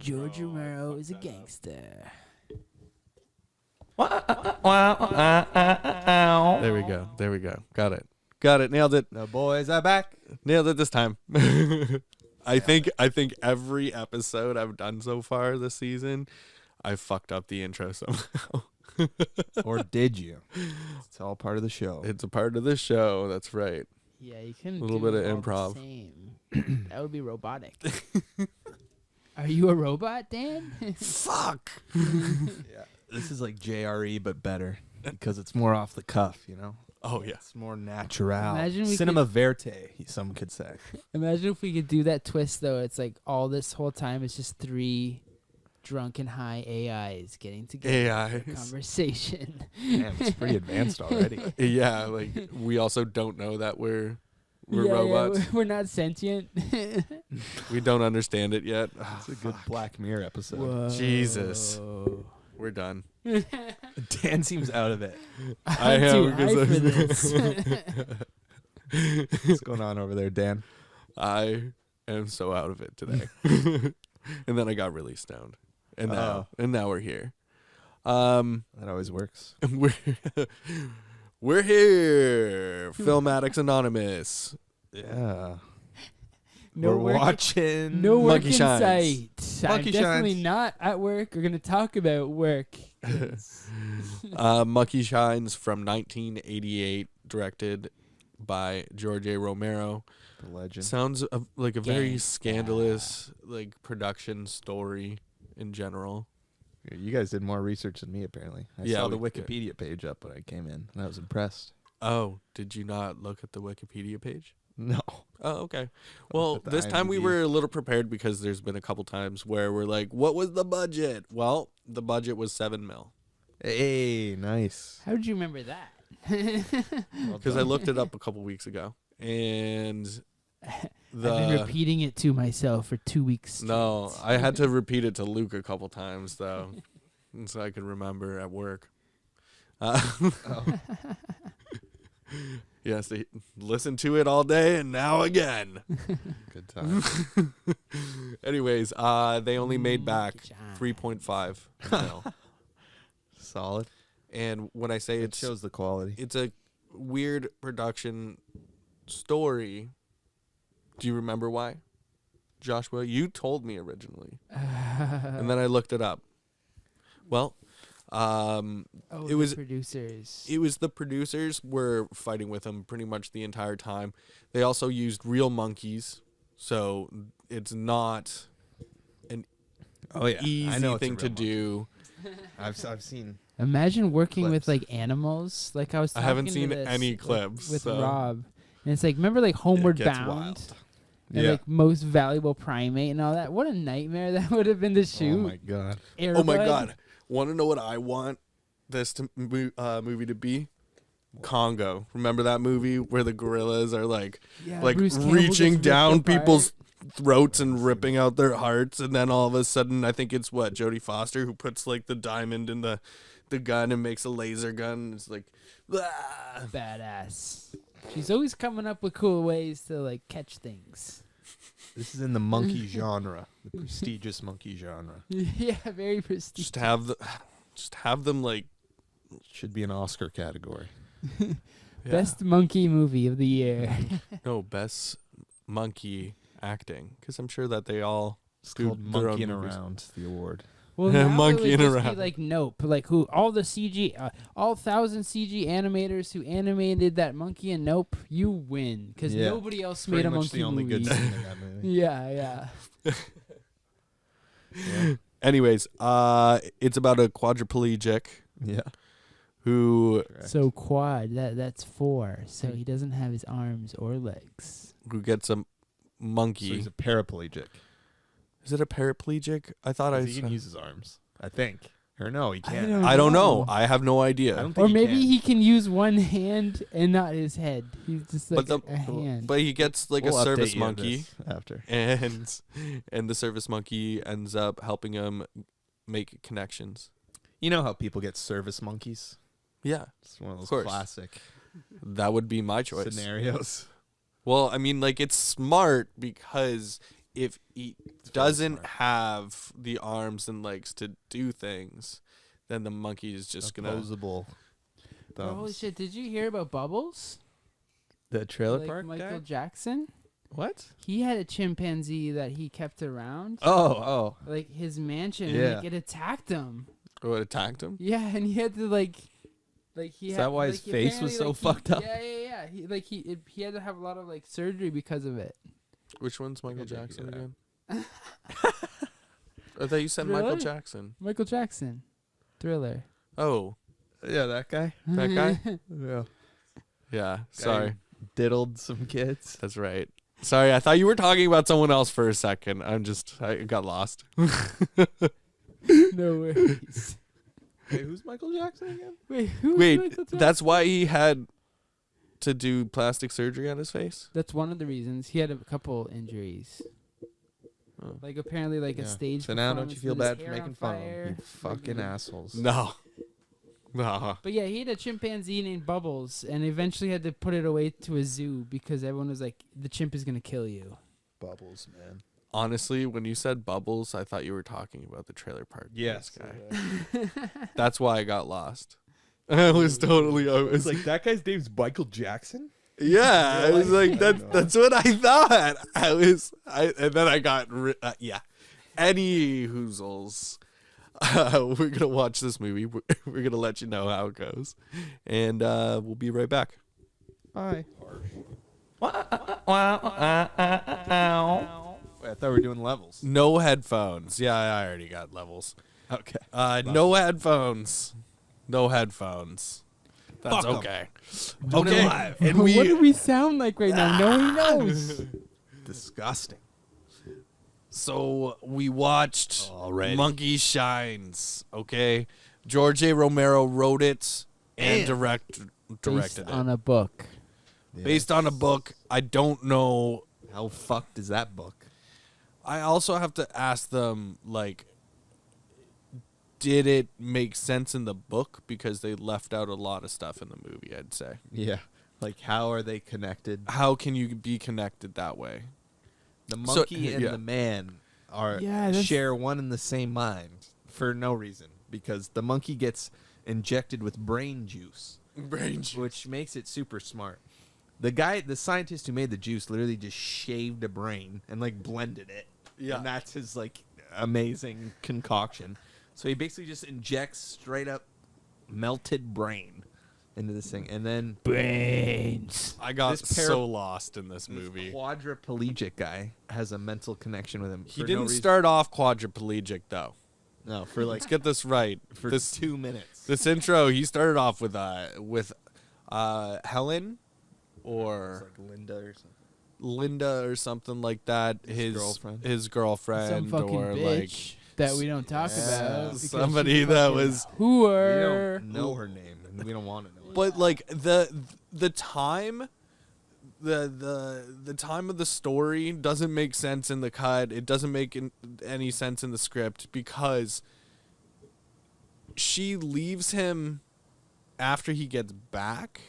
George Romero is a gangster. There we go. Got it. Nailed it. The boys are back. Nailed it this time. I think every episode I've done so far this season, I fucked up the intro somehow. Or did you? It's all part of the show. It's a part of the show. That's right. Yeah, you can A little do bit of all the improv. same. That would be robotic. Are you a robot, Dan? Fuck. Yeah. This is like JRE, but better because it's more off the cuff, you know? Oh, yeah. It's more natural. Imagine we Cinema verte, some could say. Imagine if we could do that twist, though. It's like all this whole time it's just 3 drunken high AIs getting together for AIs. conversation. Damn, it's pretty advanced already. Yeah, like we also don't know that we're Yeah, robots. we're not sentient. We don't understand it yet. It's a good Black Mirror episode. Whoa. Jesus. We're done. Dan seems out of it. I I'm am too because high for of- this. What's going on over there, Dan? I am so out of it today. And then I got really stoned. And now we're here. That always works. We're here. Film Addicts Anonymous. Yeah. No We're work, watching no work Monkey in Shines. sight. Monkey I'm definitely Shines. not at work. We're gonna talk about work. Monkey Shines from 1988, directed by George A. Romero. the legend. Sounds like a very Gangsta. scandalous like production story in general. You guys did more research than me, apparently. I Yeah, saw the we- Wikipedia page up when I came in, and I was impressed. Oh, did you not look at the Wikipedia page? No. Oh, okay. Well, at the this time we IMDb. were a little prepared because there's been a couple times where we're like, what was the budget? Well, the budget was $7 million. Hey, nice. How did you remember that? Because I looked it up a couple weeks ago. And I've been repeating it to myself for 2 weeks. No, straight. I had to repeat it to Luke a couple times, though, so I could remember at work. Yes, they listened to it all day and now again. Good time. Anyways, they only made back Monkey Shines. 3.5 mil. Solid. And when I say It shows the quality. it's a weird production story, do you remember why? Joshua, you told me originally. And then I looked it up. Well, it was producers. It was the producers were fighting with them pretty much the entire time. They also used real monkeys, so it's not an easy I know it's a thing to real monkey. do. I've seen. Imagine working with clips. like animals. Like I was. I haven't talking to seen this any with- clips, with so- Rob, and it's like remember like Homeward gets Bound. wild. And Yeah. like most valuable primate and all that. What a nightmare that would have been to shoot. Oh my god. Oh my Airbud. god! Want to know what I want this movie to be? Congo. Remember that movie where the gorillas are like Yeah, like Bruce Campbell reaching gets ripped down apart. people's throats and ripping out their hearts, and then all of a sudden I think it's Jodie Foster who puts like the diamond in the gun and makes a laser gun. It's like "Ah." Badass. She's always coming up with cool ways to like catch things. This is in the monkey genre, the prestigious monkey genre. Yeah, very prestigious. just have them like Should be an Oscar category. Best monkey movie of the year. no best monkey acting, because I'm sure that they all It's do called their own Monkeying movies. Around, the award. Well, now Monkeying it would just around. be like Nope. Like who? All the CG, all 1,000 CG animators who animated that monkey in Nope, you win because Yeah. nobody else Pretty made a much monkey the only movie. good scene in that movie. Yeah. Yeah. Anyways, it's about a quadriplegic Yeah. who So quad. That's 4. So he doesn't have his arms or legs. gets a So monkey. he's a paraplegic. Is it a paraplegic? I thought I He can saw. use his arms, I think. Or no, he I can't. don't I don't know. know. I have no idea. I don't think Or he maybe can. he can use one hand and not his head. He's just like But a hand. But he gets like We'll a update service you on monkey, this after. and the service monkey ends up helping him make connections. You know how people get service monkeys? Yeah, It's one of those course. classic that would be my choice. scenarios. Well, I mean, like it's smart because if he very doesn't smart. have the arms and legs to do things, then the monkey is just gonna. Opposable. Bro, holy thumbs. shit! Did you hear about Bubbles? The trailer Like park Michael guy? Jackson. What? He had a chimpanzee that he kept around. Oh. Like his mansion, Yeah. and like it attacked him. Oh, it attacked him. Yeah, and he had to like he. Is had, that why his like, face was apparently, so like, fucked up? Yeah. He had to have a lot of like surgery because of it. Which one's Michael Michael Jackson Jackson. again? I thought you said Michael Thriller? Jackson. Michael Jackson, Thriller. Oh, Yeah, that guy. that guy. Yeah. Yeah. Sorry, Diddled some kids. that's right. Sorry, I thought you were talking about someone else for a second. I got lost. No worries. Wait, who's Michael Jackson again? Wait, who? was Wait, Michael Jackson? that's why he had to do plastic surgery on his face? That's one of the reasons. He had a couple injuries. Oh. Like apparently, like a Yeah. stage. So now don't you performance feel with his bad for hair on making fun of fire. him? You fucking assholes. No. No. But yeah, he had a chimpanzee named Bubbles, and eventually had to put it away to a zoo because everyone was like, "The chimp is gonna kill you." Bubbles, man. Honestly, when you said Bubbles, I thought you were talking about the trailer park. Yes. Guy. That's why I got lost. I was totally. I was like, that guy's name's Michael Jackson? yeah. I was like, I know. that's what I thought. And then I got yeah. Any hoozles. We're gonna watch this movie. We're gonna let you know how it goes, and we'll be right back. Bye. Wait, I thought we were doing levels. No headphones. Yeah, I already got levels. Okay. No headphones. No headphones. That's Fuck 'em. okay. Doing it Okay. live. And What do we sound like right now? No one knows. Disgusting. So we watched Already. Monkey Shines. Okay, George A. Romero wrote it and directed Based it. on a book. Based on a book. I don't know. How fucked is that book? I also have to ask them, like, did it make sense in the book? Because they left out a lot of stuff in the movie, I'd say. Yeah. Like, how are they connected? How can you be connected that way? The So- monkey and yeah. the man are Yeah, that's- share one and the same mind for no reason. Because the monkey gets injected with brain juice, which makes it super smart. The scientist who made the juice literally just shaved a brain and like blended it. Yeah. And that's his like amazing concoction. So he basically just injects straight up melted brain into this thing. And then Brains. I got This so lost in this this movie. quadriplegic guy has a mental connection with him. He for didn't no reason. start off quadriplegic, though. No, for like Let's get this right. for this 2 minutes. this intro, he started off with Helen It's or like Linda or something. Linda or something like that. His girlfriend. his girlfriend, Some fucking or bitch that we don't talk Yeah, about. because somebody she's a that fucking was. We whore. don't know her name, and we don't want to know. But like the time, the time of the story doesn't make sense in the cut. It doesn't make any sense in the script because she leaves him after he gets back,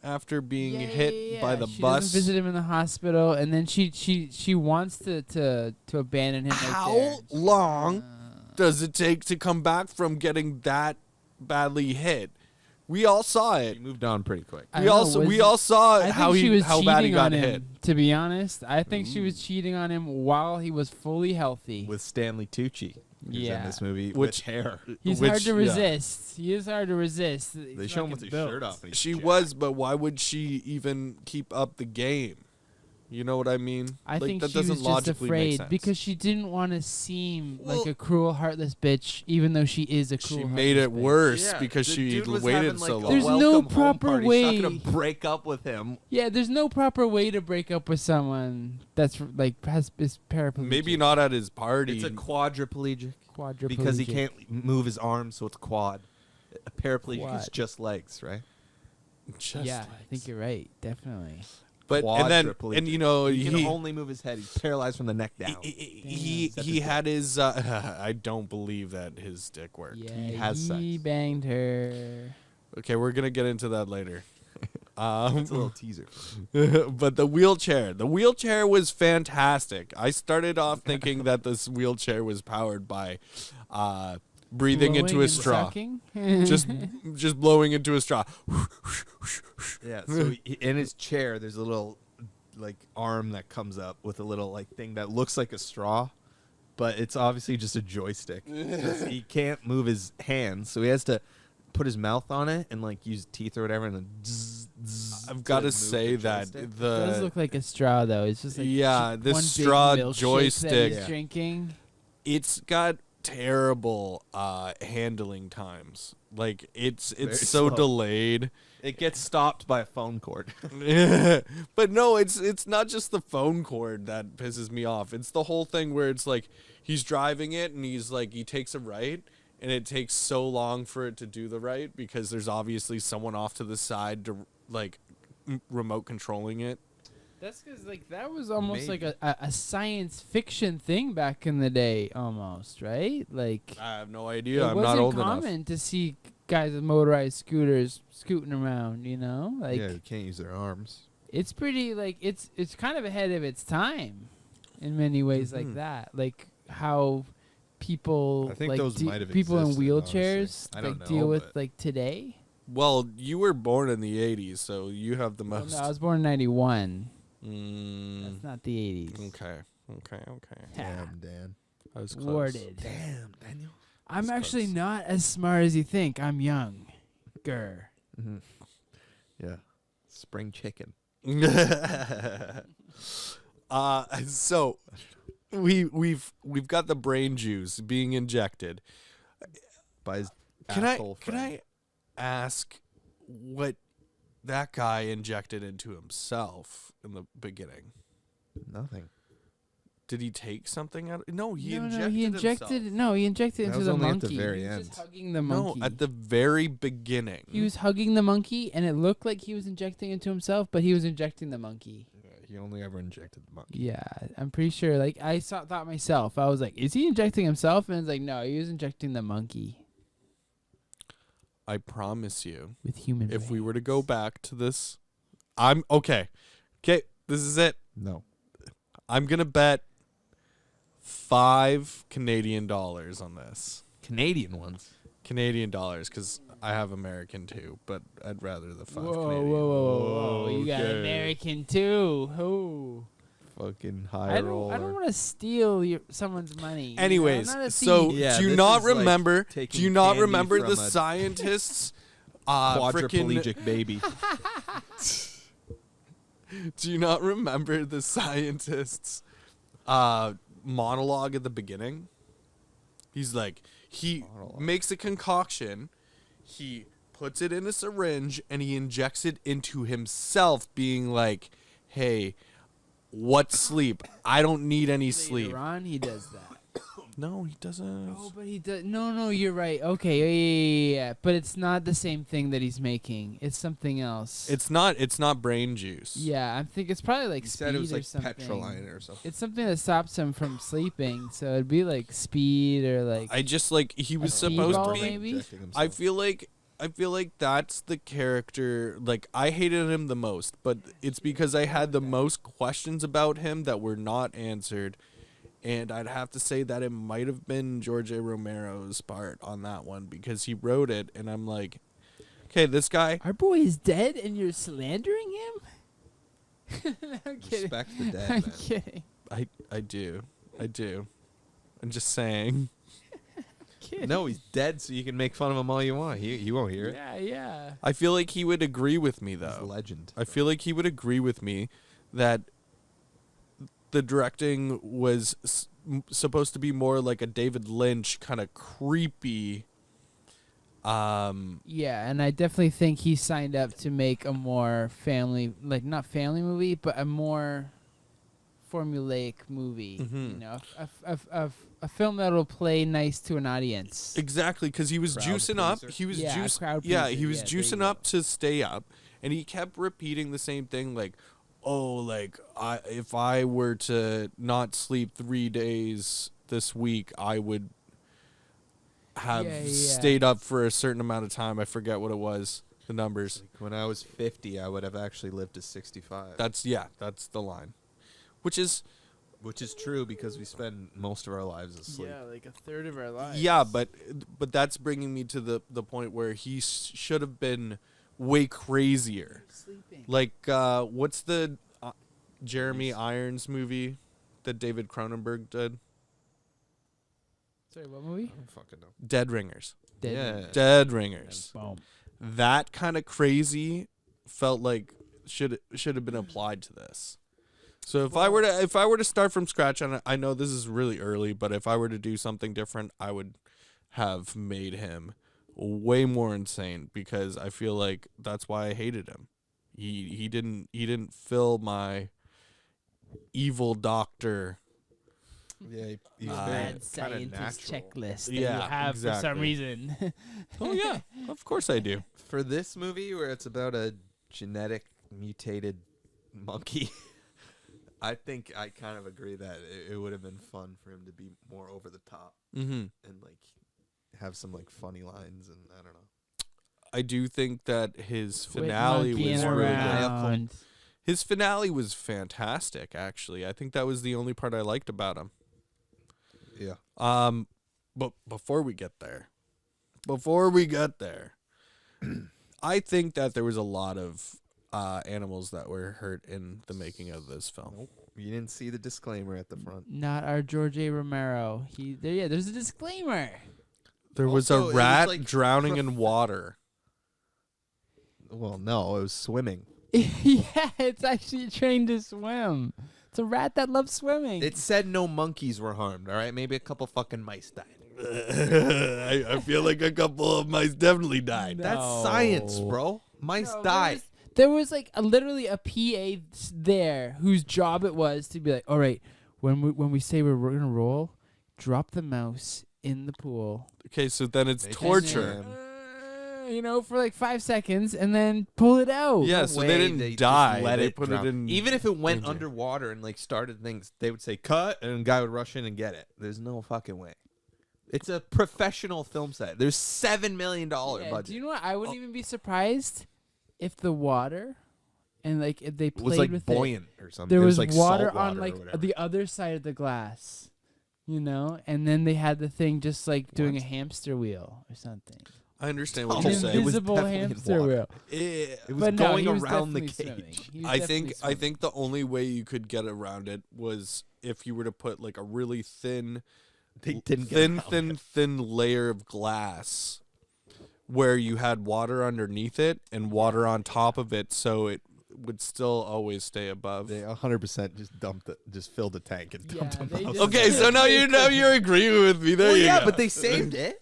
after being hit by the she bus. doesn't visit him in the hospital, and then she wants to abandon him. How right there. long does it take to come back from getting that badly hit? We all saw it. He moved on pretty quick. I We don't also know, we was- all saw I think how she was how bad he cheating got on him. hit. To be honest, I think she was cheating on him while he was fully healthy. With Stanley Tucci, who's Yeah. in this movie, Which- with hair. He's which- hard to yeah. resist. He is hard to resist. They show him with his shirt off. and he's She jacked. was, but why would she even keep up the game? You know what I mean? I Like, think that she was doesn't just logically make afraid sense. because she didn't want to seem like Well- a cruel, heartless bitch, even though she is a cruel. she made it heartless bitch. worse Yeah, because the she dude was waited having, so like, a long. There's no welcome home proper party. way- She's not gonna break up with him. Yeah, there's no proper way to break up with someone that's like is paraplegic. Maybe not at his party. It's a quadriplegic quadriplegic because he can't move his arms, so it's quad. A paraplegic is Quad. just legs, right? Just Yeah, like- I think you're right. Definitely. but and Quadriplegic. you know He can he only move his head. He's paralyzed from the neck down. he Except he his had his. I don't believe that his dick worked. Yeah, He has he sex. banged her. Okay, we're gonna get into that later. It's a little teaser. But the wheelchair was fantastic. I started off thinking that this wheelchair was powered by breathing into a straw. just blowing into a straw. Yeah, so in his chair there's a little like arm that comes up with a little like thing that looks like a straw, but it's obviously just a joystick. He can't move his hands, so he has to put his mouth on it and like use teeth or whatever, and then I've got to say that It does look like a straw though. It's just like this one straw big milkshake joystick. that he's drinking. It's got terrible handling times. Like it's Very so slow. delayed. it gets stopped by a phone cord. But no, it's not just the phone cord that pisses me off. It's the whole thing where it's like he's driving it and he's like he takes a right and it takes so long for it to do the right because there's obviously someone off to the side to like remote controlling it. That's because like that was almost like a science fiction thing back in the day, almost, right? Like I have no idea. it I'm wasn't not old enough. common to see guys with motorized scooters scooting around. You know, like Yeah, you can't use their arms. it's pretty like it's kind of ahead of its time in many ways, Mhm. like that. Like how people I think like those might have people in existed, wheelchairs honestly. I don't like deal know, with but- like today. Well, you were born in the 80s, so you have the Well, most. no, I was born in '91. Mm, That's not the '80s. okay. Damn, Dan. I was close. Warded. Damn, Daniel. I'm That's actually close. not as smart as you think. I'm young. Grr. Mm-hmm. Yeah. Spring chicken. So we've got the brain juice being injected. By his Can asshole I friend. ask what that guy injected into himself in the beginning? Nothing. Did he take something out? No, he No, injected he injected. himself. No, he injected That into was the only at the monkey. very He was end. just hugging the monkey. No, at the very beginning. He was hugging the monkey, and it looked like he was injecting into himself, but he was injecting the monkey. He only ever injected the monkey. Yeah, I'm pretty sure. Like I thought myself, I was like, "Is he injecting himself?" And it's like, "No, he was injecting the monkey I promise you, with human." if we were to brains." go back to this, I'm okay. Okay, this is it. No. I'm gonna bet $5 Canadian on this. Canadian ones. Canadian dollars, because I have American too, but I'd rather the $5 Whoa, Canadian. whoa! You got Okay. American too. Oh. Fucking high I roller. don't want to steal someone's money. you know? Anyways, I'm not a so thief. Yeah, do you this not is like remember? taking Do you not candy remember from the a scientists? Frickin' Quadriplegic baby. do you not remember the scientists' monologue at the beginning? He's like, he Monologue. makes a concoction, he puts it in a syringe, and he injects it into himself, being like, "Hey, what's sleep? I don't need any sleep." Later on, he does that. No, he doesn't. Oh, but he does. No, you're right. Okay, yeah. But it's not the same thing that he's making. It's something else. It's not brain juice. Yeah, I think it's probably like He speed said it was or like something. petroline or something. It's something that stops him from sleeping. So it'd be like speed or like. I just like he was speed supposed ball, to be. maybe? Injecting I himself. feel like that's the character. Like I hated him the most, but it's because I had the most questions about him that were not answered. And I'd have to say that it might have been George A. Romero's part on that one because he wrote it, and I'm like, okay, this guy. Our boy is dead, and you're slandering him. I'm kidding. Respect the dead, I'm man. kidding. I do. I'm just saying. Kidding. No, he's dead, so you can make fun of him all you want. He won't hear it. Yeah. I feel like he would agree with me He's a though. legend. I feel like he would agree with me that the directing was supposed to be more like a David Lynch kind of creepy. Yeah, and I definitely think he signed up to make a more family, like not family movie, but a more formulaic movie. Mhm. You know, a film that'll play nice to an audience. Exactly, because he was Crowd juicing up. pleaser. He was Yeah, crowd Yeah, pleaser. he was Yeah, there you juicing go. up to stay up, and he kept repeating the same thing, like, "Oh, like if I were to not sleep 3 days this week, I would have Yeah. stayed up for a certain amount of time. I forget what it was. the numbers. Like when I was 50, I would have actually lived to 65. That's the line, which is true because we spend most of our lives asleep. Yeah, like a third of our lives. yeah, but that's bringing me to the point where he should have been way crazier. Sleeping. Like what's the Jeremy Irons movie that David Cronenberg did? Sorry, what movie? I don't fucking know. Dead Ringers. Yeah. Dead Ringers. Boom. That kind of crazy felt like should have been applied to this. So if I were to start from scratch on it, I know this is really early, but if I were to do something different, I would have made him way more insane because I feel like that's why I hated him. He didn't fill my evil doctor. Yeah, he's Mad very scientist natural. checklist that Yeah, you have for some exactly. reason. Oh yeah, of course I do. For this movie where it's about a genetic mutated monkey, I think I kind of agree that it would have been fun for him to be more over the top Mm-hmm. and like have some like funny lines and I don't know. I do think that his Quit finale monkeying was really good. around. His finale was fantastic, actually. I think that was the only part I liked about him. Yeah. But before we get there, I think that there was a lot of animals that were hurt in the making of this film. Nope. You didn't see the disclaimer at the front. Not our George A. Romero. There's a disclaimer. There was Also, a it was, rat like, drowning in water. Well, no, it was swimming. Yeah, it's actually trained to swim. It's a rat that loves swimming. It said no monkeys were harmed, all right? Maybe a couple fucking mice died. I feel like a couple of mice definitely died. No. That's science, bro. Mice died. There was like literally a PA there whose job it was to be like, all right, when we say we're gonna roll, drop the mouse in the pool. Okay, so then it's Make it torture. swim. For like 5 seconds, and then pull it out. Yeah, No so way they didn't just die. let They it put drown. it in. Even if it went danger. underwater and like started things, they would say cut, and a guy would rush in and get it. There's no fucking way. It's a professional film set. There's $7 million Yeah, budget. do you know what? I wouldn't even be surprised if the water and like if they it played was like with buoyant or something. there It was like water salt on water like or whatever. the other side of the glass, and then they had the thing just like doing a hamster wheel or something. I understand what Oh, you're An saying. invisible definitely in hamster water. wheel. Eh, It was But no, going he was around the definitely cage. swimming. He was I definitely swimming. think the only way you could get around it was if you were to put like a really thin They didn't get around it. thin layer of glass where you had water underneath it and water on top of it, so it would still always stay above. They 100% just dumped it, just filled the tank and dumped Yeah, them they out. just- Okay, so now you're agreeing with me. There Well, you yeah, go. but they saved it.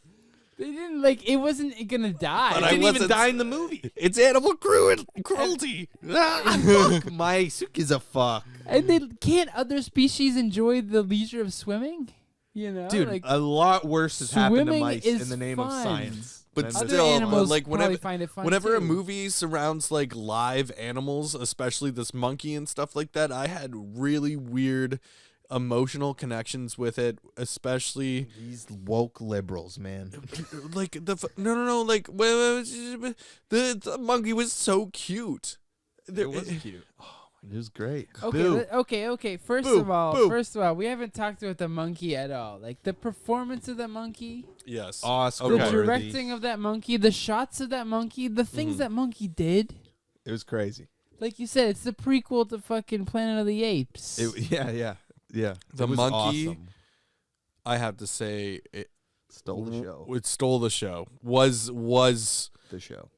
They didn't like it wasn't gonna die. But It I didn't even wasn't- die in the movie. It's animal cruelty. Fuck mice. Who gives a fuck? And they can't other species enjoy the leisure of swimming? Dude, like a lot worse has happened to swimming mice is in the name of fun. science. But than other this. still, animals like, probably whenever- find it fun Whenever a too. movie surrounds like live animals, especially this monkey and stuff like that, I had really weird emotional connections with it, especially These woke liberals, man. like no like the monkey was so cute. It was cute. It was great. Okay, Boo. okay. First Boo, of all, boo. we haven't talked about the monkey at all. Like the performance of the monkey, Yes. Oscar the Okay. directing of that monkey, the shots of that monkey, the things that monkey did. It was crazy. Like you said, it's the prequel to fucking Planet of the Apes. Yeah. The It was monkey- awesome. I have to say it Stole the show. stole the show. Was The show.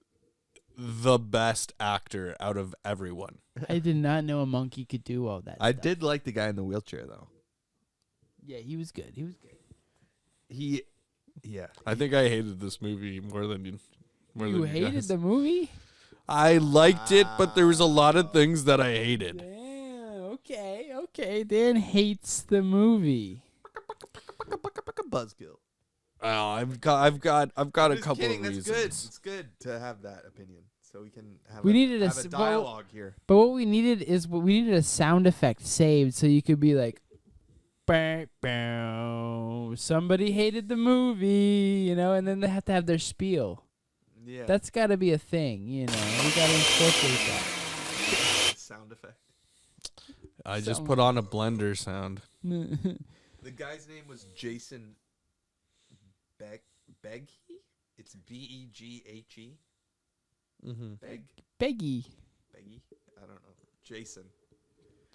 the best actor out of everyone. I did not know a monkey could do all that. I stuff. did like the guy in the wheelchair though. Yeah, he was good. Yeah. I think I hated this movie more than you Hated guys. the movie? I liked it, but there was a lot of things that I hated. Damn. Okay. Dan hates the movie. Buzzkill. Oh, I've got a couple kidding. of That's reasons. good. It's good to have that opinion, so we can have. We needed a have s- a well- dialogue here. But what we needed a sound effect saved so you could be like, "Bow, bow, somebody hated the movie," and then they have to have their spiel. Yeah. That's got to be a thing, you know. We got to incorporate sound effect. I just put on a blender sound. that. The guy's name was Jason Beghe. It's Beghe. Mm-hmm. Beggy. Beghe. I don't know. Jason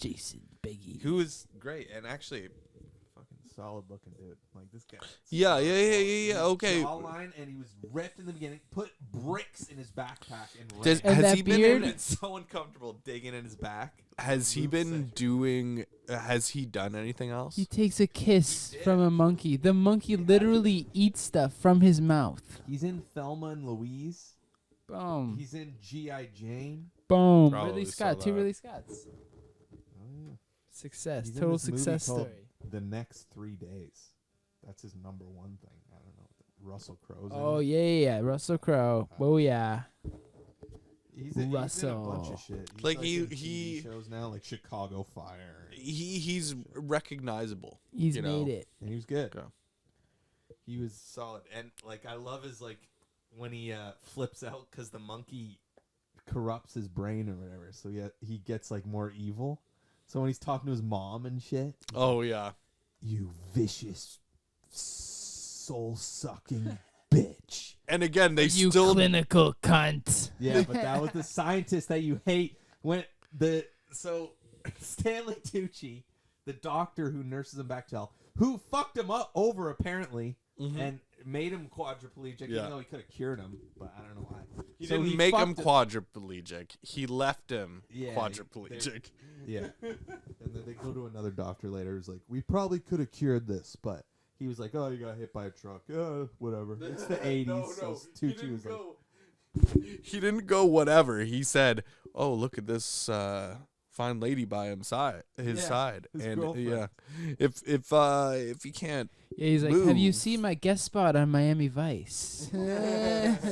Beggy. Who is great and actually fucking solid looking dude. Like this guy. Yeah. Okay. Jawline, and he was ripped in the beginning. Put bricks in his backpack and Does, And has that he been? beard? it's so uncomfortable digging in his back. Has he Loop been session. doing? Has he done anything else? He takes a kiss He did. from a monkey. The monkey literally eats stuff from his mouth. He's in Thelma and Louise. Boom. He's in G.I. Jane. Boom. Probably Ridley saw Scott. 2 that. Ridley Scotts. Oh yeah. Success. He's in Total this movie success called story. The Next 3 Days. That's his number one thing. I don't know. Russell Crowe's in Oh, it. yeah. Russell Crowe. Oh, yeah. He's in a bunch Russell. of shit. He's Like, in he TV shows now, like Chicago Fire. He's recognizable. He's you made know. it. And he was good. Okay. He was solid. And like I love his like when he flips out because the monkey corrupts his brain or whatever. So he gets like more evil. So when he's talking to his mom and shit, Oh yeah. you vicious soul sucking bitch. And again, they You still. clinical cunt. Yeah, but that was the scientist that you hate. So Stanley Tucci, the doctor who nurses him back to health, who fucked him over apparently and made him quadriplegic, Yeah. even though he could have cured him, but I don't know why. He So didn't make him fucked quadriplegic. He left him Yeah, quadriplegic. Yeah. And then they go to another doctor later who's like, we probably could have cured this, but he was like, oh, you got hit by a truck. Whatever. It's the 80s, so Tucci was like... He didn't go whatever. He said, "Oh, look at this fine lady by his side." his And girlfriend. yeah, if he can't, Yeah, he's like, have you Move. seen my guest spot on Miami Vice? Swipe.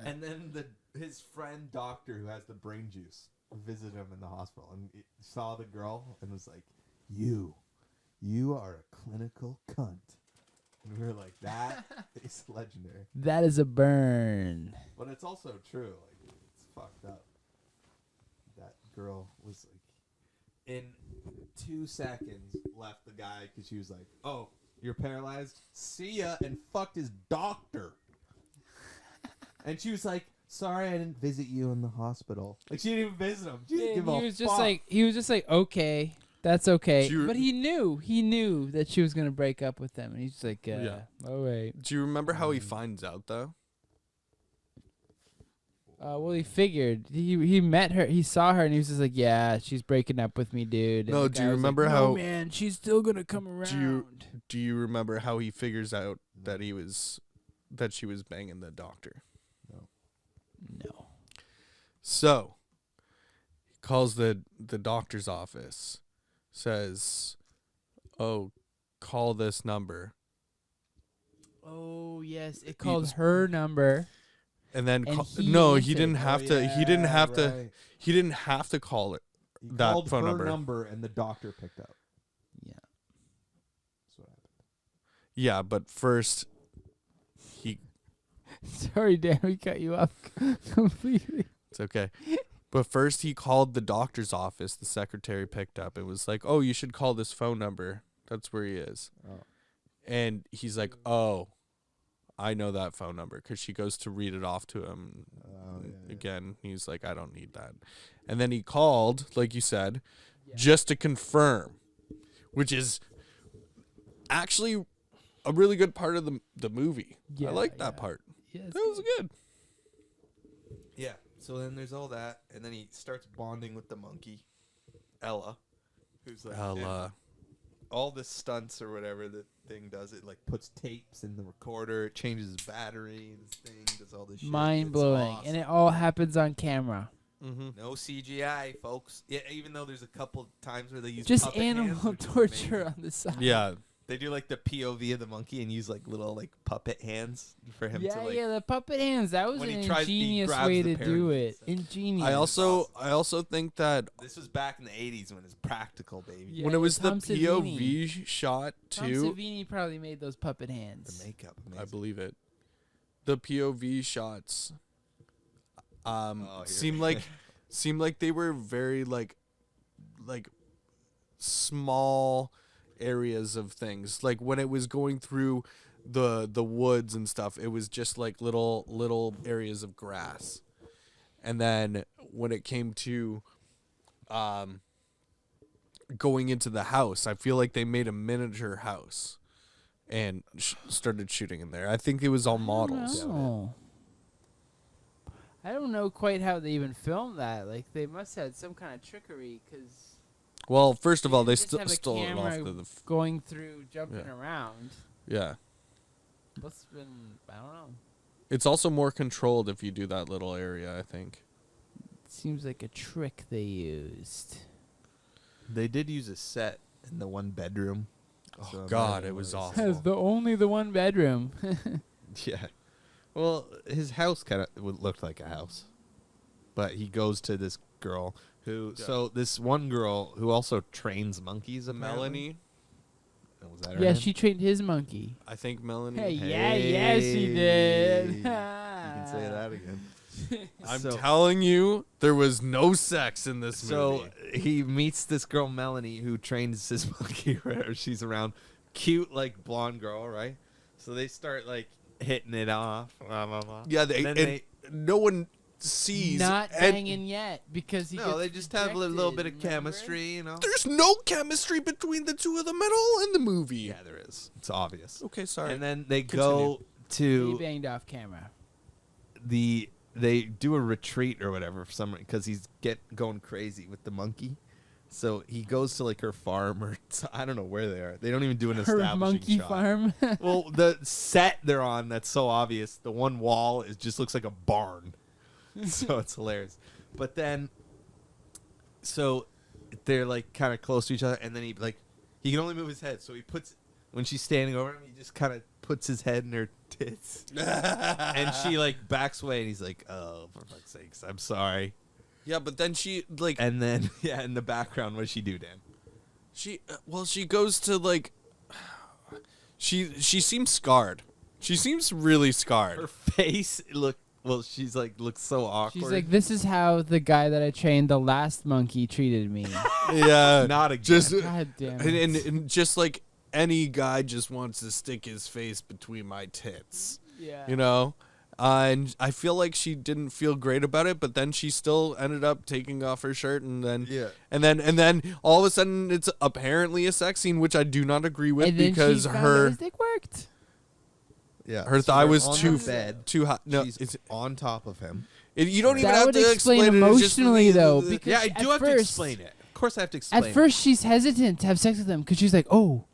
And then his friend doctor who has the brain juice visited him in the hospital and saw the girl and was like, you are a clinical cunt. And we were like, that is legendary. That is a burn. But it's also true. Like, it's fucked up. That girl was like, in 2 seconds, left the guy because she was like, oh, you're paralyzed? See ya, and fucked his doctor. And she was like, sorry I didn't visit you in the hospital. Like, she didn't even visit him. She didn't give a fuck. He was just like, okay, that's okay. Do you- But he knew that she was gonna break up with him, and he's just like, Yeah. all right. do you remember how he finds out though? Well, he figured he met her, he saw her, and he was just like, yeah, she's breaking up with me, dude. And No, the do guy you was remember like, how- No, man, she's still gonna come around. Do you remember how he figures out that she was banging the doctor? No. So he calls the doctor's office, says, "Oh, call this number," Oh yes, it called her number. and then And he no, he answered. didn't have to. He didn't have to. Right. He didn't have to call it. He that called phone her number. and the doctor picked up. Yeah. That's what happened. Yeah, but first he. Sorry, Dan, we cut you off completely. It's okay. But first he called the doctor's office. The secretary picked up. It was like, "Oh, you should call this phone number. That's where he is." Oh. And he's like, "Oh, I know that phone number," because she goes to read it off to him again. He's like, "I don't need that." And then he called, like you said, just to confirm, which is actually a really good part of the movie. Yeah, I like that yeah. part. Yeah, That was good. Yeah. So then there's all that, and then he starts bonding with the monkey, Ella, who's like Ella. all the stunts or whatever the thing does. It like puts tapes in the recorder, it changes the battery, and this thing does all this shit. Mind It's blowing, awesome. and it all happens on camera. Mm-hmm. No CGI, folks. Yeah, even though there's a couple times where they use Just puppet hands, animal which is torture amazing. on the side. Yeah. They do like the POV of the monkey and use like little like puppet hands for him to like. Yeah, the puppet hands. That was when an he tries- he ingenious grabs way the to do parachute. it. Ingenious. I also think that This was back in the '80s when it's practical, baby. Yeah, when it was the Tom Savini. POV shot Tom too, Savini probably made those puppet hands. The makeup, I amazing. believe it. the POV shots seem like they were very like small areas of things. Like when it was going through the woods and stuff, it was just like little areas of grass. And then when it came to going into the house, I feel like they made a miniature house and started shooting in there. I think it was all models. I don't know quite how they even filmed that. Like, they must have had some kind of trickery, because... Well, first of all, they stole it off the... going through, jumping around. Yeah. Must have been... I don't know. It's also more controlled if you do that little area, I think. It seems like a trick they used. They did use a set in the one bedroom. Oh, God, it was awful. It's only the one bedroom. Yeah. Well, his house kind of looked like a house. But he goes to this girl who... Yeah. So this one girl who also trains monkeys, apparently. Melanie. Was that her Yeah, name? she trained his monkey. I think Melanie. Hey, yes, she did. You can say that again. I'm telling you, there was no sex in this movie. So he meets this girl, Melanie, who trains his monkey wherever she's around. Cute, like, blonde girl, right? So they start, like, hitting it off. Blah, blah, blah. Yeah, no one sees. Not banging yet, because they just have a little bit of chemistry, you know? There's no chemistry between the two of them at all in the movie. Yeah, there is. It's obvious. Okay, sorry. And then they go to... He banged off camera. They do a retreat or whatever for some reason, because he's going crazy with the monkey. So he goes to like her farm, or I don't know where they are. They don't even do an establishing her monkey shot. Farm. Well, the set they're on, that's so obvious. The one wall just looks like a barn. So it's hilarious. But then, so they're like kind of close to each other, and then he can only move his head. So when she's standing over him, he just kind of puts his head in her tits. And she like backs away, and he's like, "Oh, for fuck's sakes, I'm sorry." Yeah, but then she like... And then, yeah, in the background, what does she do, Dan? She goes to like... She seems scarred. She seems really scarred. Her face she's like, looks so awkward. She's like, this is how the guy that I trained, the last monkey, treated me. Yeah. Not again. Just, God damn it. And just like any guy just wants to stick his face between my tits. Yeah. You know? And I feel like she didn't feel great about it, but then she still ended up taking off her shirt, and then and then all of a sudden it's apparently a sex scene, which I do not agree with, because her dick worked. Yeah, her thigh was too hot. No, it's on top of him. You don't even that have would to explain it. emotionally though. Because yeah, I do have to explain it. Of course, I have to explain. At first, she's hesitant to have sex with him because she's like, "Oh,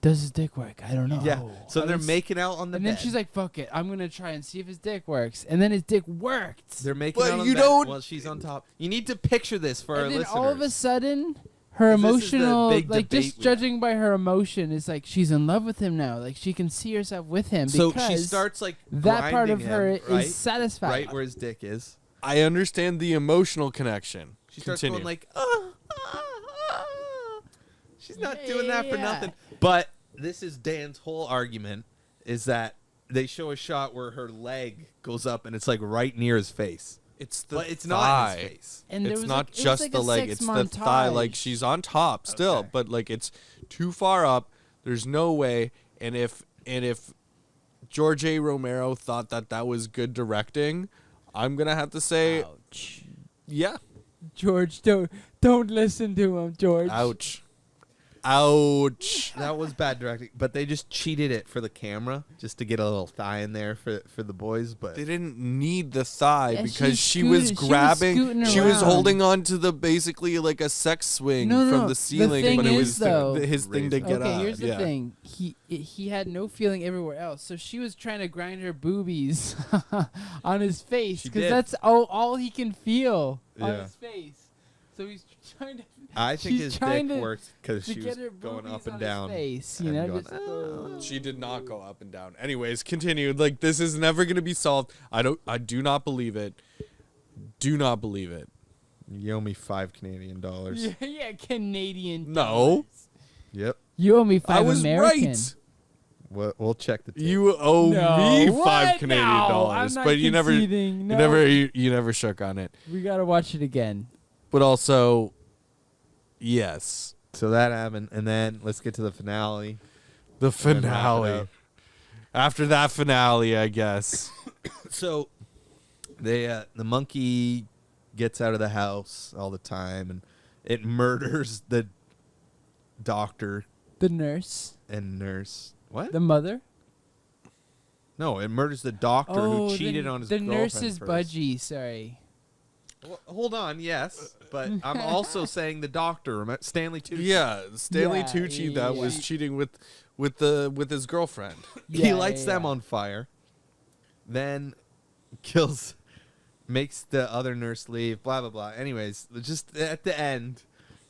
does his dick work? I don't know." Yeah. So they're making out on the bed. And then she's like, "Fuck it, I'm gonna try and see if his dick works." And then his dick worked. They're making out on the bed while she's on top. You need to picture this for our listeners. And then all of a sudden, her emotional, like just judging by her emotion, is like she's in love with him now. Like she can see herself with him. So because she starts like that part of her him, right? is satisfied. Right where his dick is. I understand the emotional connection. She starts going like, she's not doing that for nothing. But this is Dan's whole argument, is that they show a shot where her leg goes up and it's like right near his face. But it's not his face. And it's not just like the leg, it's the thigh. Like she's on top still, but like it's too far up. There's no way. And if George A. Romero thought that was good directing, I'm gonna have to say, ouch. Yeah. George, don't listen to him, George. Ouch. That was bad directing, but they just cheated it for the camera just to get a little thigh in there for the boys. But they didn't need the thigh because she was holding on to the basically like a sex swing from the ceiling, but it was his thing to get up. Okay, here's the thing. He had no feeling everywhere else, so she was trying to grind her boobies on his face because that's all he can feel on his face. So he's trying to. I think his dick worked because she was going up and down. Face, you know, going, She did not go up and down. Anyways, continue. Like this is never gonna be solved. I do not believe it. Do not believe it. You owe me $5 Canadian. Yeah, Canadian. No. Yep. You owe me $5 I was American. right. We'll check the tape. You owe me $5 Canadian, I'm not but you never shook on it. We gotta watch it again. But also, yes. So that happened, and then let's get to the finale. The finale. After that finale, I guess. So the monkey gets out of the house all the time, and it murders the doctor, The nurse, and nurse. What? the mother. No, it murders the doctor who cheated on his girlfriend. The nurse's first. budgie. Sorry. Well, hold on, yes, but I'm also saying the doctor, Stanley Tucci. Yeah, Stanley Yeah, Tucci that yeah. was cheating with his girlfriend. He lights them on fire, then makes the other nurse leave, blah, blah, blah. Anyways, just at the end,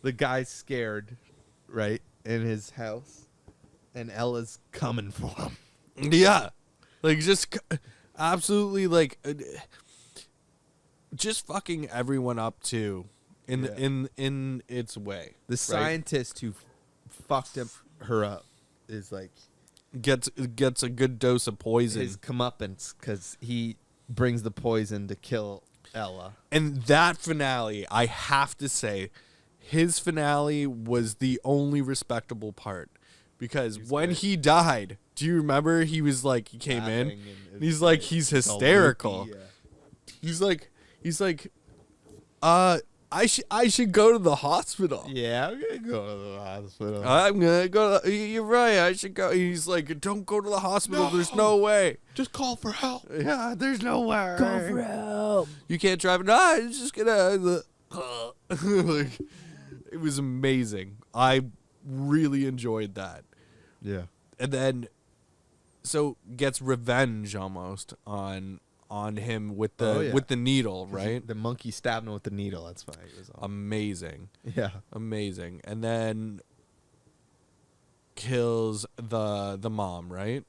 the guy's scared, right, in his house, and Ella's coming for him. Yeah. Like, just absolutely, like, just fucking everyone up, too, in its way. The scientist who fucked her up is, like... Gets a good dose of poison. His comeuppance, because he brings the poison to kill Ella. And that finale, I have to say, his finale was the only respectable part. Because when he died, do you remember he was like, he came in, and he's like, he's hysterical. He's like, I should go to the hospital. Yeah, I'm going to go to the hospital. I'm going to go. You're right. I should go. He's like, don't go to the hospital. No. There's no way. Just call for help. Yeah, there's no way. Go for help. You can't drive. No, it's just going to. Like, it was amazing. I really enjoyed that. Yeah. And then, so gets revenge almost on him with the needle, right? The monkey stabbed him with the needle. That's why he was amazing. Yeah, amazing. And then kills the mom, right?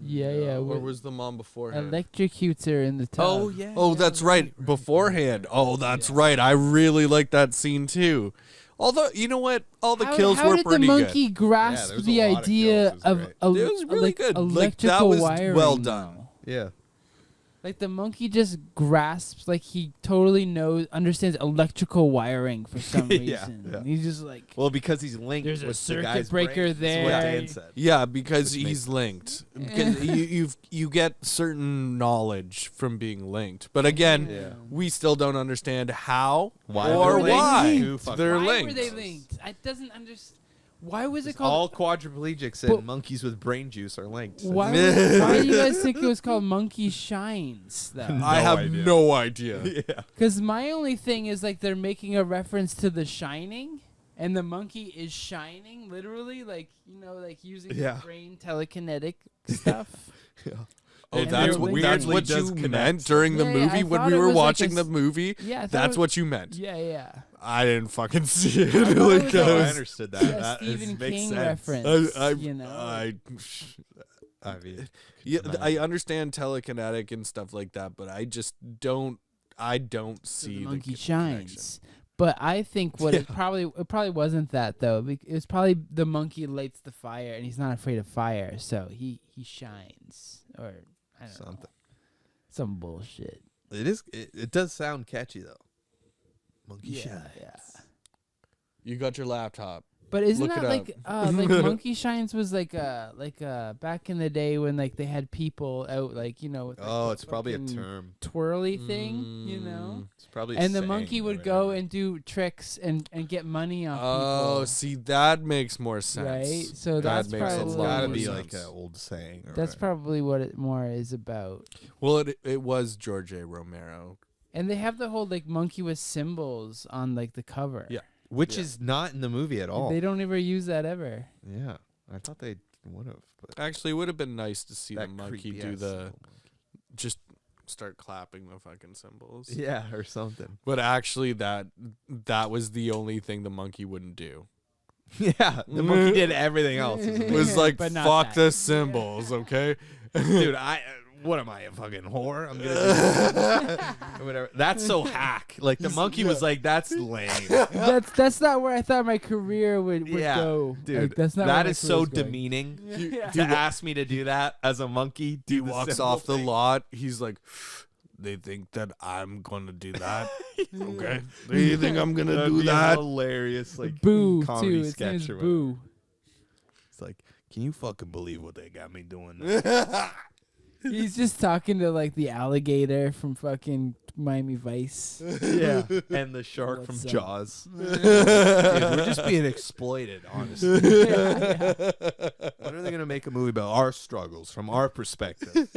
Yeah. Or was the mom beforehand? Electrocutes her in the tub. Oh yeah. Oh, that's right. Beforehand. Oh, that's right. I really like that scene too. Although, you know what? All the kills were pretty good. How did the monkey grasp the idea of it was really good. electrical like, that was wiring? Well done. Yeah. Like the monkey just grasps, like he totally understands electrical wiring for some reason. Yeah. He's just like, well, because he's linked. There's a with circuit the guy's breaker brain. there. That's what Dan said. Yeah, because he's linked. Because you get certain knowledge from being linked. But again, we still don't understand how or why they're linked. Why were they linked? I doesn't understand. Why was it called? All quadriplegics and monkeys with brain juice are linked. Why do you guys think it was called Monkey Shines, though? I have no idea. Yeah. Because my only thing is, like, they're making a reference to The Shining, and the monkey is shining, literally, like, you know, like using the brain telekinetic stuff. Yeah. Oh, that's what you meant during the movie when we were watching the movie? Yeah. That's what you meant. Yeah. I didn't fucking see it. I understood that. Yeah, that Stephen King sense. reference. I mean, I understand telekinetic and stuff like that, but I just don't. I don't see the monkey shines. But I think it probably wasn't that though. It was probably the monkey lights the fire and he's not afraid of fire, so he shines, or I don't know, some bullshit. It is. It does sound catchy though. Monkey shines. Yeah. You got your laptop. But isn't that like Monkey Shines was like back in the day when like they had people out like, you know, with, like, it's probably a term, twirly thing, you know. It's probably and the monkey would go and do tricks and get money off people. Oh, see, that makes more sense. Right? So that's probably it's gotta be like an old saying. That's probably what it more is about. Well, it was George A. Romero. And they have the whole like monkey with symbols on like the cover. Yeah. Which is not in the movie at all. They don't ever use that ever. Yeah. I thought they would have. Actually, it would have been nice to see the monkey do just start clapping the fucking symbols. Yeah, or something. But actually, that was the only thing the monkey wouldn't do. Yeah, the monkey did everything else. It was like, fuck the symbols, okay? Dude, what am I, a fucking whore? I'm gonna do this. Whatever. That's so hack. Like the monkey was like, that's lame. That's not where I thought my career would go, dude. Like, that's not that where is my so career's going. demeaning Yeah. to ask me to do that as a monkey. He walks off the lot. He's like, they think that I'm gonna do that. Okay, they think I'm gonna do that. Hilarious, like Boo comedy too. His sketch name's or whatever. Boo. It's like, can you fucking believe what they got me doing? He's just talking to like the alligator from fucking Miami Vice. Yeah, and the shark What's from up? Jaws. Dude, we're just being exploited, honestly. When are they gonna make a movie about our struggles from our perspective?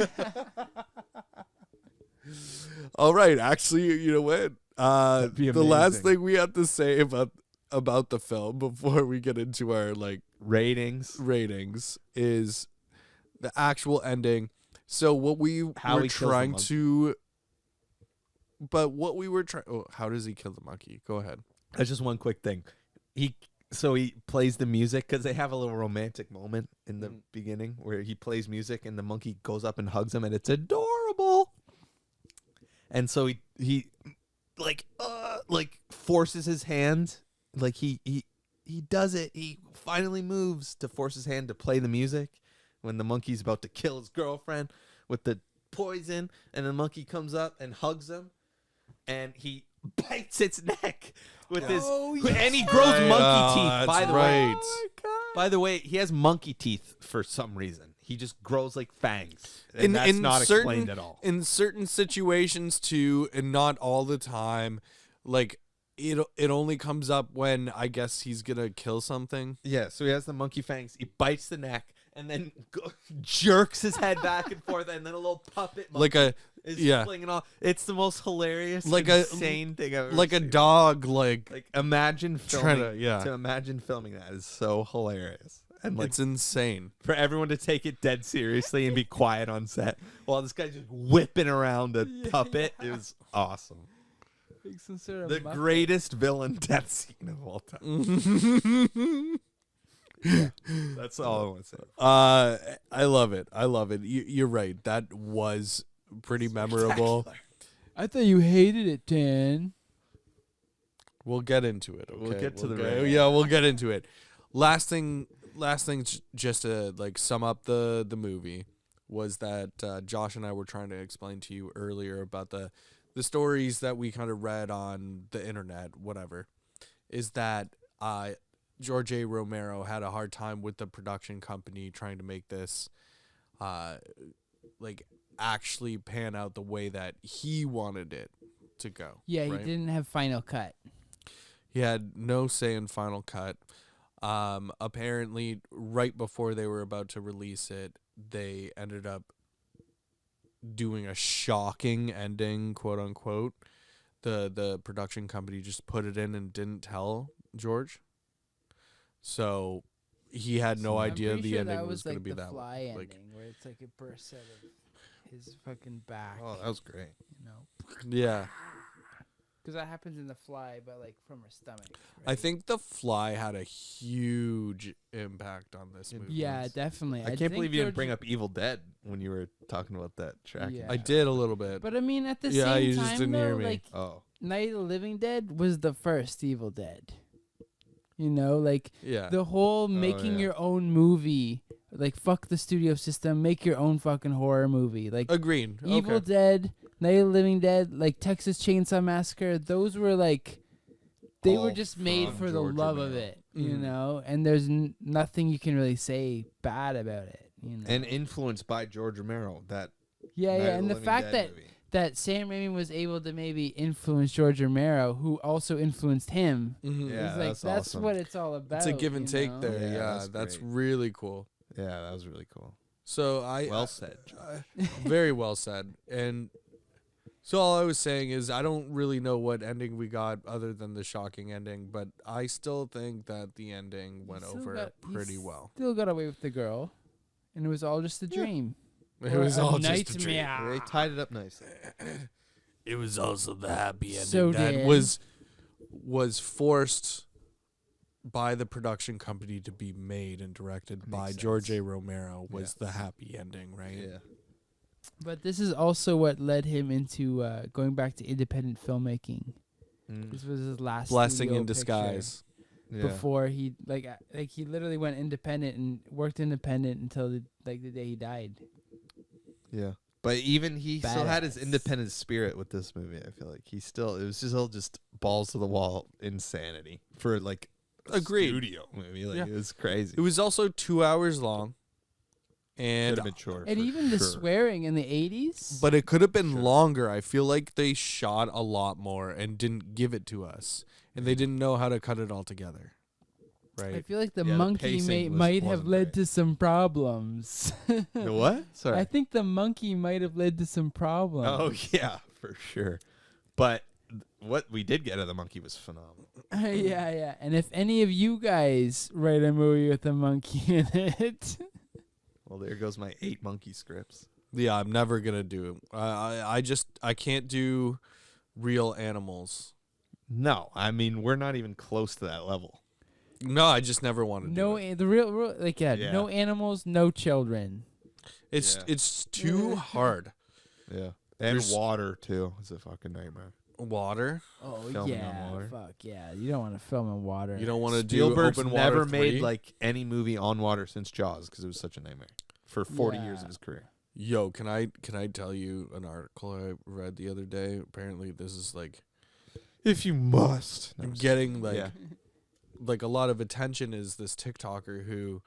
All right, actually, you know what? That'd be The last amazing. thing we have to say about the film before we get into our like Ratings. is the actual ending. So what we How were he kills the trying monkey. to, but what we were trying. Oh, how does he kill the monkey? Go ahead. That's just one quick thing. He plays the music because they have a little romantic moment in the beginning where he plays music and the monkey goes up and hugs him and it's adorable. And so he like forces his hand, like he does it. He finally moves to force his hand to play the music when the monkey's about to kill his girlfriend with the poison, and the monkey comes up and hugs him, and he bites its neck with his, and he grows monkey teeth. By the way, by the way, he has monkey teeth for some reason. He just grows like fangs, and that's not explained at all. In certain situations too, and not all the time. Like it only comes up when I guess he's gonna kill something. Yeah, so he has the monkey fangs. He bites the neck and then jerks his head back and forth, and then a little puppet monkey is flinging off. It's the most hilarious, insane thing I've ever like seen. A dog. Like imagine filming. to imagine filming that is so hilarious. And like it's insane for everyone to take it dead seriously and be quiet on set while this guy's just whipping around a puppet. It was awesome. Some sort of The muppet. greatest villain death scene of all time. Yeah, that's all I want to say. I love it. You're right. That was pretty memorable. I thought you hated it, Dan. We'll get into it. Okay? We'll get to the rating. rating. Yeah, we'll get into it. Last thing, just to like sum up the movie was that Josh and I were trying to explain to you earlier about the stories that we kind of read on the internet, whatever, is that George A. Romero had a hard time with the production company trying to make this like actually pan out the way that he wanted it to go. Yeah, right? he didn't have final cut. He had no say in final cut. Apparently, right before they were about to release it, they ended up doing a shocking ending, quote unquote. The production company just put it in and didn't tell George. So he had no idea the ending was going to be that fly way. ending, where it's like it bursts out of his fucking back. Oh, that was great. You know, Yeah. because that happens in the fly, but like from her stomach. I right? think The Fly had a huge impact on this movie. Yeah, definitely. I can't believe you didn't bring up Evil Dead when you were talking about that track. Yeah. I did a little bit. But I mean, at the Yeah, same you time, just didn't though, hear me. like Oh. Night of the Living Dead was the first Evil Dead. You know, like Yeah. the whole making yeah. your own movie, like fuck the studio system, make your own fucking horror movie. Like Agreed. Evil Okay. Dead, Night of the Living Dead, like Texas Chainsaw Massacre, those were like, they were All just made from for George the love Romero. of it, you Mhm. know? And there's nothing you can really say bad about it, you know? And influenced by George Romero. That yeah, Night yeah. of And the Living fact Dead that movie. that Sam Raimi was able to maybe influence George Romero, who also influenced him. Mhm. Yeah, It's like that's that's awesome. what it's all about. It's a give and you take know? there. Yeah, Yeah, that's that's great. really cool. Yeah, that was really cool. So I Well said, very well said. And so all I was saying is I don't really know what ending we got other than the shocking ending, but I still think that the ending went He still over got- pretty he well. Still got away with the girl, and it was all just a dream. It Or was a all just a dream. nightmare. They tied it up nicely. It was also the happy ending So that Dan- was forced by the production company to be made and directed by Makes George sense. A. Romero was Yeah. the happy ending, right? Yeah. But this is also what led him into going back to independent filmmaking. This was his last blessing studio in disguise. before he he literally went independent and worked independent until the day he died. Yeah. But even he still had his Badass. independent spirit with this movie. I feel like it was just balls to the wall insanity for like a studio movie. Like it was crazy. It was also 2 hours long. And Could have been short. And even the swearing in the 80s. But it could have been longer. I feel like they shot a lot more and didn't give it to us. And they didn't know how to cut it all together. Right? I feel like the Yeah, the monkey pacing might have wasn't led great. to some problems. The what? Sorry. I think the monkey might have led to some problems. Oh, yeah, for sure. But what we did get out of the monkey was phenomenal. Yeah. And if any of you guys write a movie with a monkey in it. Well, there goes my 8 monkey scripts. Yeah, I'm never going to do it. I can't do real animals. No, I mean, we're not even close to that level. No, I just never want to do it. The real no animals, no children. It's too hard. Yeah. And water, too. It's a fucking nightmare. Water? Oh, Filming on water. fuck yeah. You don't want to film in water. You don't want to do Spielberg's open water never 3? made like any movie on water since Jaws because it was such a nightmare for 40 years Yeah. of his career. Yo, can I tell you an article I read the other day? Apparently this is like If you must. getting Yeah. like a lot of attention is this TikToker who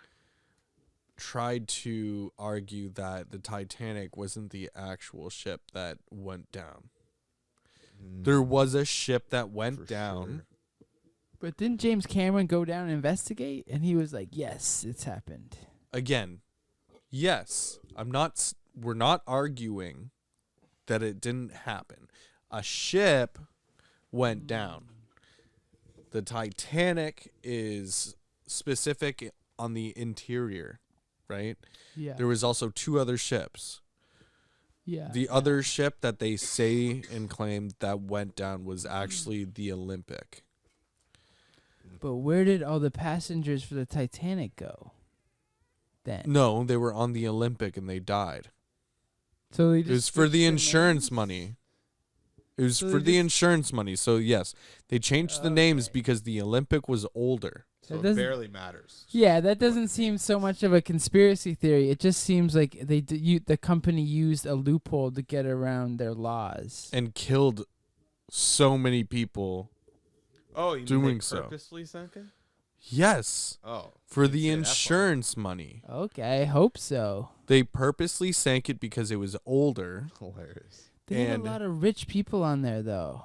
tried to argue that the Titanic wasn't the actual ship that went down. There was a ship that went down. Sure. But didn't James Cameron go down and investigate? And he was like, yes, it's happened. Again, yes, we're not arguing that it didn't happen. A ship went down. The Titanic is specific on the interior, right? Yeah. There was also 2 other ships. Yeah. The other ship that they say and claim that went down was actually the Olympic. But where did all the passengers for the Titanic go? Then. No, they were on the Olympic and they died. So they It just was for switched the their insurance names? money. It was So for they the just- insurance money. So yes, they changed the names because the Olympic was older. So That it doesn't- barely matters. Yeah, that doesn't seem so much of a conspiracy theory. It just seems like the company used a loophole to get around their laws. And killed so many people. Oh, you Doing mean they so. purposely sunk it? Yes, Oh. for didn't the say that part. insurance money. Okay, I hope so. They purposely sank it because it was older. Hilarious. They had And- a lot of rich people on there, though.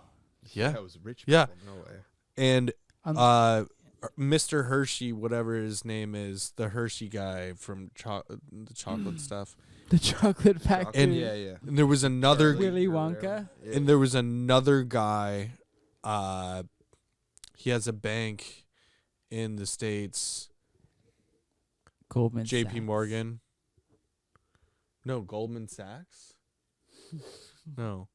Yeah. That was rich Yeah. people. No way. And On- Mr. Hershey, whatever his name is, the Hershey guy from the chocolate stuff. The chocolate factory. And- yeah. And there was another Charlie. Willy or whatever. Wonka. Yeah. and there was another guy, he has a bank in the States, Goldman JP Sachs. Morgan. No, Goldman Sachs? No.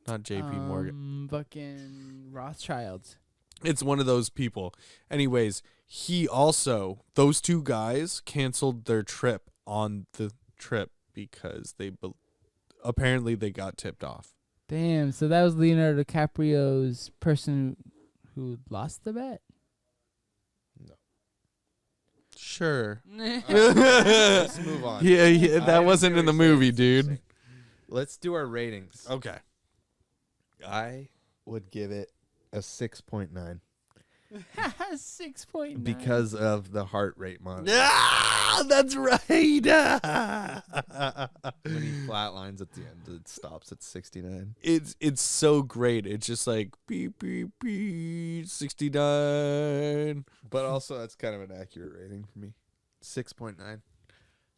Not JP Morgan. Fucking Rothschilds. It's one of those people. Anyways, those 2 guys canceled their trip on the trip because apparently they got tipped off. Damn, so that was Leonardo DiCaprio's person who lost the bet? Sure. Let's move on. Yeah, that I wasn't in the understand movie, what you're dude. saying. Let's do our ratings. Okay. I would give it a 6.9 6.9. because of the heart rate monitor. Yeah, that's right. When he flatlines at the end, it stops at 69. It's so great. It's just like beep beep beep 69. But also, that's kind of an accurate rating for me. 6.9.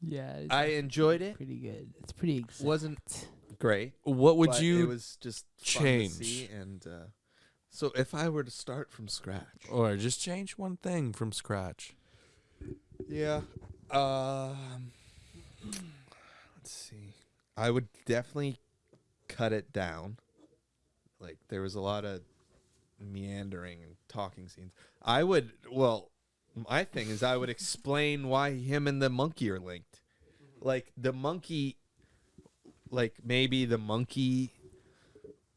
Yeah, it's I enjoyed it. pretty good. It's pretty exact. Wasn't great. What would but you It was just fun change? to see, and so if I were to start from scratch, or just change one thing from scratch? yeah. Let's see. I would definitely cut it down. Like there was a lot of meandering and talking scenes. My thing is I would explain why him and the monkey are linked. Like the monkey like maybe the monkey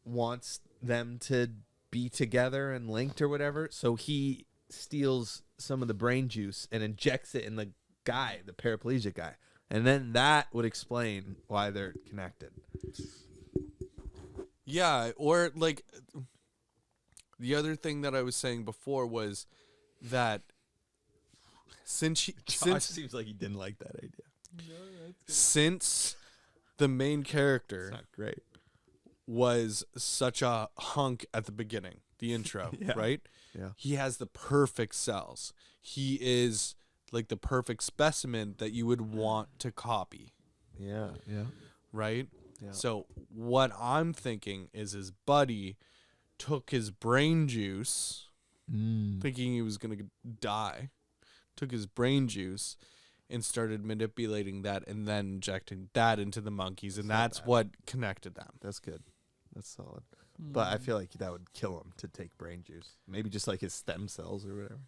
wants them to be together and linked or whatever, so he steals some of the brain juice and injects it in the guy, the paraplegic guy, and then that would explain why they're connected. Yeah, or like the other thing that I was saying before was that since seems like he didn't like that idea. Since the main character It's not great. was such a hunk at the beginning, the intro, Yeah. right? Yeah. He has the perfect cells. He is like the perfect specimen that you would want to copy, Yeah. Yeah. right? Yeah. So what I'm thinking is his buddy took his brain juice, thinking he was going to die, took his brain juice and started manipulating that and then injecting that into the monkeys, and that's what connected them. That's good. That's solid. But I feel like that would kill him to take brain juice. Maybe just like his stem cells or whatever.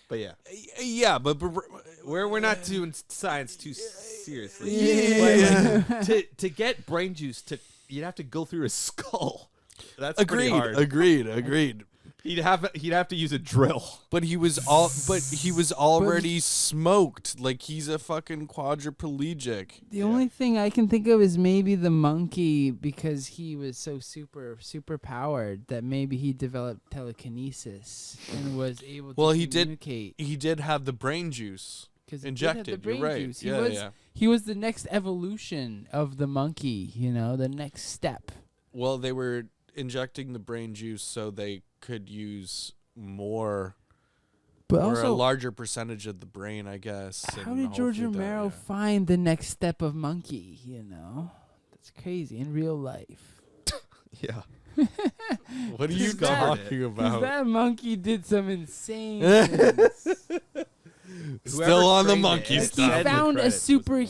But yeah. Yeah, but We're not doing science too seriously. Yeah. But, like, to get brain juice, you'd have to go through his skull. That's pretty hard. Agreed. He'd have to use a drill. But he was already smoked. Like he's a fucking quadriplegic. The only thing I can think of is maybe the monkey, because he was so super powered that maybe he developed telekinesis and was able to communicate. He did have the brain juice injected. You're right. He was the next evolution of the monkey. The next step. Well, they were injecting the brain juice so they could use more, but or also a larger percentage of the brain, I guess. How did George Romero find the next step of monkey? That's crazy in real life. Yeah. What are you talking about? That monkey did some insane things. Still on the monkey He stuff. found a super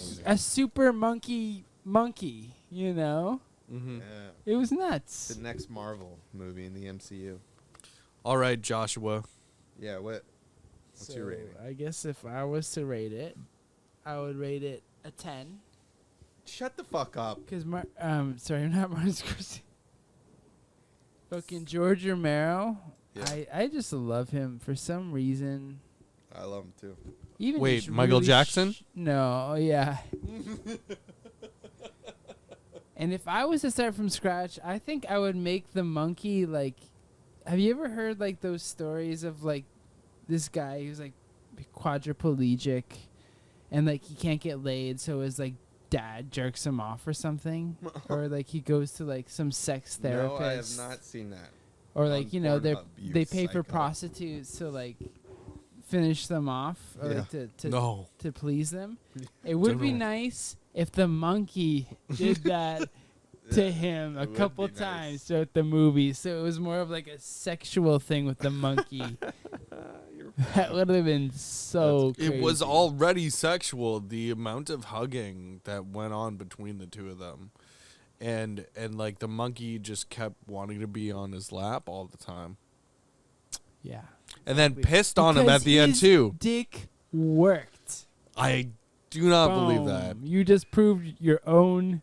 monkey. Mm-hmm. Yeah. It was nuts. The next Marvel movie in the MCU. All right, Joshua. Yeah, what's your rating? I guess if I was to rate it, I would rate it a 10. Shut the fuck up. Because sorry, not Martin Scorsese. Fucking George Romero. Yeah. I just love him for some reason. I love him too. Even Wait, just Michael really Jackson? No, yeah. And if I was to start from scratch, I think I would make the monkey like. Have you ever heard like those stories of like this guy who's like quadriplegic, and like he can't get laid, so his like dad jerks him off or something, or like he goes to like some sex therapist. No, I have not seen that. Or like they pay psycho. for prostitutes to like finish them off, or like to please them. It would be nice if the monkey did that to him a couple times throughout the movie, so it was more of like a sexual thing with the monkey. That would have been so crazy. It was already sexual, the amount of hugging that went on between the two of them. And like the monkey just kept wanting to be on his lap all the time. Yeah. And then pissed on him at the end too. Dick worked. I do not believe that. You just proved your own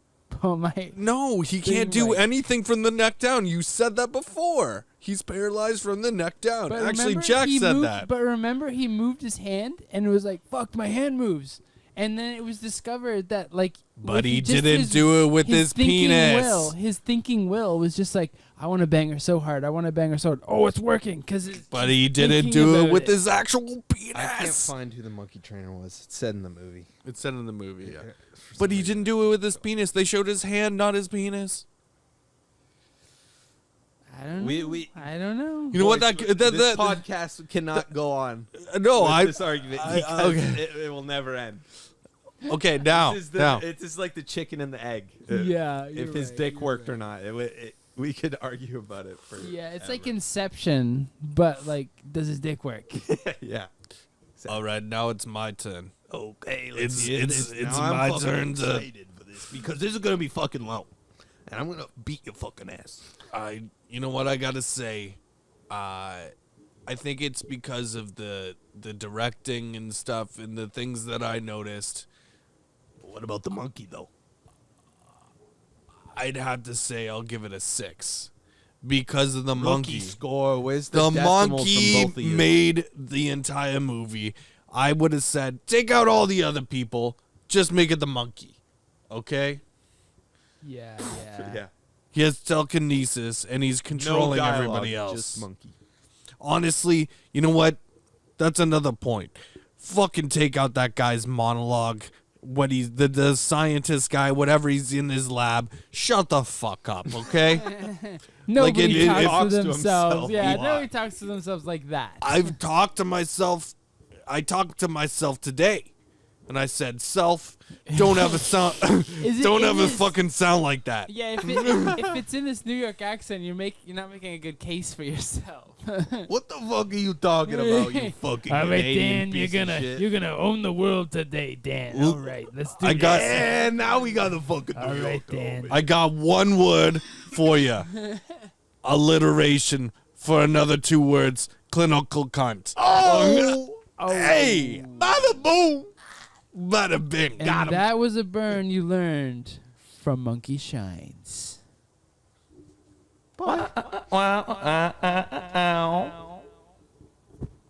No, he can't do anything from the neck down. You said that before. He's paralyzed from the neck down. But actually, Jack said that. But remember, he moved his hand and it was like, fuck, my hand moves. And then it was discovered that, like... But he didn't do it with his penis. His thinking will was just like, I want to bang her so hard. I want to bang her so hard. Oh, it's working. But he didn't do it with his actual penis. I can't find who the monkey trainer was. It said in the movie. It's said in the movie, yeah. But he didn't do it with his penis. They showed his hand, not his penis. I don't know. I don't know. You know what? This podcast cannot go on. No, this argument because it will never end. Okay, now. It's just like the chicken and the egg. Yeah. If his dick worked or not. We could argue about it for it's like Inception, but like, does his dick work? Yeah. Exactly. All right, now it's my turn. Okay, it's my turn to. Excited for this because this is gonna be fucking low, and I'm gonna beat your fucking ass. You know what I gotta say? I think it's because of the directing and stuff and the things that I noticed. What about the monkey though? I'd have to say I'll give it a 6 because of the Rookie monkey. score. Where's The decimals monkey from both of you? made the entire movie. I would have said, take out all the other people, just make it the monkey. Okay? Yeah. He has telekinesis, and he's controlling everybody else. Just monkey. Honestly, you know what? That's another point. Fucking take out that guy's monologue. What he's the scientist guy, whatever he's in his lab. Shut the fuck up, okay? Nobody it talks talks to to themselves. himself Yeah, a lot. nobody talks to themselves like that. I've talked to myself. I talked to myself today, and I said, "Self, don't ever sound, don't ever fucking sound like that." Yeah, if it's in this New York accent, you're not making a good case for yourself. What the fuck are you talking about, you fucking All right, Canadian Dan, piece of shit? you're gonna own the world today, Dan. All right, let's do I got- And now we got the fucking All New right, York Dan. over. I got one word for you. Alliteration for another 2 words. Clinical cunt. Oh, Hey, bada boom, bada bing. And Got him. that was a burn you learned from Monkey Shines. Wow.